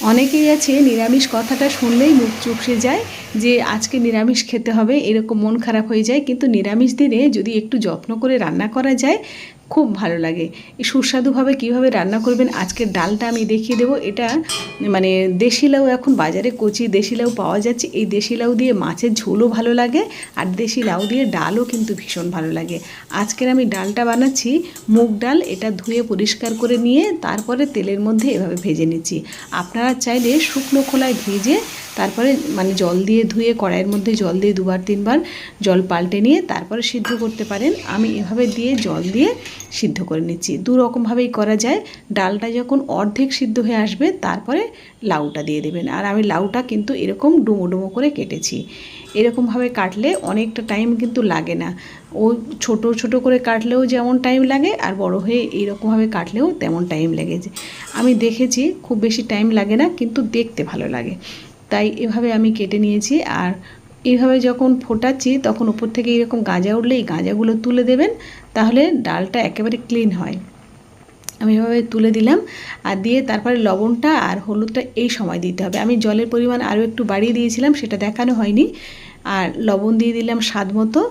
অনেকেই আছে নিরামিষ কথাটা শুনলেই মুখ চুপসে যায়, যে আজকে নিরামিষ খেতে হবে, এরকম মন খারাপ হয়ে যায়। কিন্তু নিরামিষ দিনে যদি একটু যত্ন করে রান্না করা যায়, খুব ভালো লাগে। এই সুস্বাদুভাবে কীভাবে রান্না করবেন আজকের ডালটা আমি দেখিয়ে দেবো। এটা মানে দেশি লাউ, এখন বাজারে কচি দেশি লাউ পাওয়া যাচ্ছে। এই দেশি লাউ দিয়ে মাছের ঝোলও ভালো লাগে, আর দেশি লাউ দিয়ে ডালও কিন্তু ভীষণ ভালো লাগে। আজকের আমি ডালটা বানাচ্ছি মুগ ডাল। এটা ধুয়ে পরিষ্কার করে নিয়ে তারপরে তেলের মধ্যে এভাবে ভেজে নিচ্ছি। আপনারা চাইলে শুকনো খোলায় ভেজে তারপরে মানে জল দিয়ে ধুয়ে কড়াইয়ের মধ্যে জল দিয়ে 2-3 বার জল পাল্টে নিয়ে তারপরে সিদ্ধ করতে পারেন। আমি এভাবে দিয়ে জল দিয়ে সিদ্ধ করে নিচ্ছি। দু রকমভাবেই করা যায়। ডালটা যখন অর্ধেক সিদ্ধ হয়ে আসবে তারপরে লাউটা দিয়ে দেবেন। আর আমি লাউটা কিন্তু এরকম ডুমো ডুমো করে কেটেছি। এরকমভাবে কাটলে অনেকটা টাইম কিন্তু লাগে না। ও ছোট ছোট করে কাটলেও যেমন টাইম লাগে, আর বড় হয়ে এইরকমভাবে কাটলেও তেমন টাইম লেগেছে। আমি দেখেছি খুব বেশি টাইম লাগে না, কিন্তু দেখতে ভালো লাগে, তাই এভাবে আমি কেটে নিয়েছি। আর এইভাবে যখন ফোটাচ্ছি তখন উপর থেকে এরকম গাঁজা উঠলে এই গাঁজাগুলো তুলে দেবেন, তাহলে ডালটা একেবারে ক্লিন হয়। আমি এভাবে তুলে দিলাম, আর দিয়ে তারপরে লবণটা আর হলুদটা এই সময় দিতে হবে। আমি জলের পরিমাণ আরও একটু বাড়িয়ে দিয়েছিলাম, সেটা দেখানো হয়নি। আর লবণ দিয়ে দিলাম স্বাদ মতো,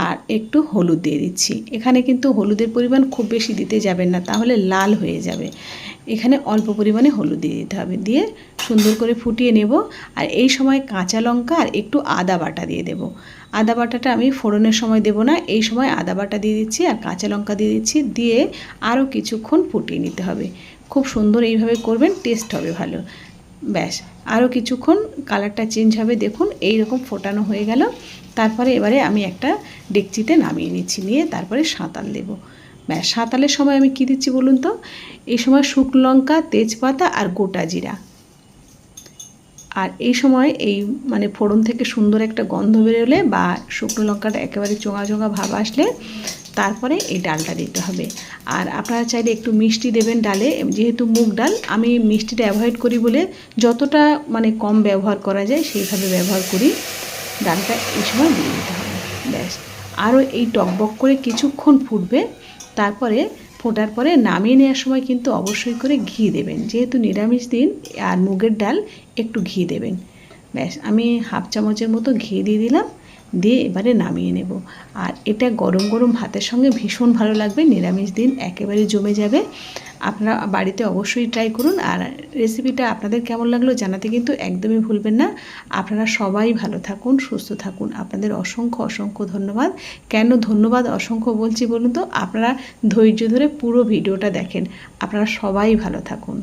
আর একটু হলুদ দিয়ে দিচ্ছি। এখানে কিন্তু হলুদের পরিমাণ খুব বেশি দিতে যাবেন না, তাহলে লাল হয়ে যাবে। এখানে অল্প পরিমাণে হলুদ দিয়ে দিতে হবে, দিয়ে সুন্দর করে ফুটিয়ে নেব। আর এই সময় কাঁচা লঙ্কা আর একটু আদা বাটা দিয়ে দেব। আদা বাটাটা আমি ফোড়নের সময় দেব না, এই সময় আদা বাটা দিয়ে দিচ্ছি আর কাঁচা লঙ্কা দিয়ে দিচ্ছি। দিয়ে আরও কিছুক্ষণ ফুটিয়ে নিতে হবে। খুব সুন্দর এইভাবে করবেন, টেস্ট হবে ভালো। ব্যাস, আরও কিছুক্ষণ কালারটা চেঞ্জ হবে। দেখুন এই রকম ফোটানো হয়ে গেল। তারপরে এবারে আমি একটা ডেকচিতে নামিয়ে নিচ্ছি, নিয়ে তারপরে সাঁতাল দেব। ব্যাস, সাঁতালের সময় আমি কী দিচ্ছি বলুন তো? এই সময় শুকনো লঙ্কা, তেজপাতা আর গোটা জিরা। আর এই সময় এই মানে ফোড়ন থেকে সুন্দর একটা গন্ধ বেরোলে বা শুকনো লঙ্কাটা একেবারে চোঙা চোঙা ভাব আসলে তারপরে এই ডালটা দিতে হবে। আর আপনারা চাইলে একটু মিষ্টি দেবেন ডালে, যেহেতু মুগ ডাল, আমি মিষ্টিটা অ্যাভয়েড করি বলে যতটা মানে কম ব্যবহার করা যায় সেইভাবে ব্যবহার করি। ডালটা এই সময় দিয়ে দিতে হবে। ব্যাস, আরও এই টকবক করে কিছুক্ষণ ফুটবে। তারপরে ফোটার পরে নামিয়ে নেওয়ার সময় কিন্তু অবশ্যই করে ঘি দেবেন, যেহেতু নিরামিষ দিন আর মুগের ডাল, একটু ঘি দেবেন। ব্যাস, আমি হাফ চামচের মতো ঘি দিয়ে দিলাম, দিয়ে এবারে নামিয়ে নেব। আর এটা গরম গরম ভাতের সঙ্গে ভীষণ ভালো লাগবে, নিরামিষ দিন একেবারে জমে যাবে। আপনারা বাড়িতে অবশ্যই ট্রাই করুন। আর রেসিপিটা আপনাদের কেমন লাগলো জানাতে কিন্তু একদমই ভুলবেন না। আপনারা সবাই ভালো থাকুন, সুস্থ থাকুন। আপনাদের অসংখ্য অসংখ্য ধন্যবাদ। কেন ধন্যবাদ অসংখ্য বলছি বলুন তো? আপনারা ধৈর্য ধরে পুরো ভিডিওটা দেখেন। আপনারা সবাই ভালো থাকুন।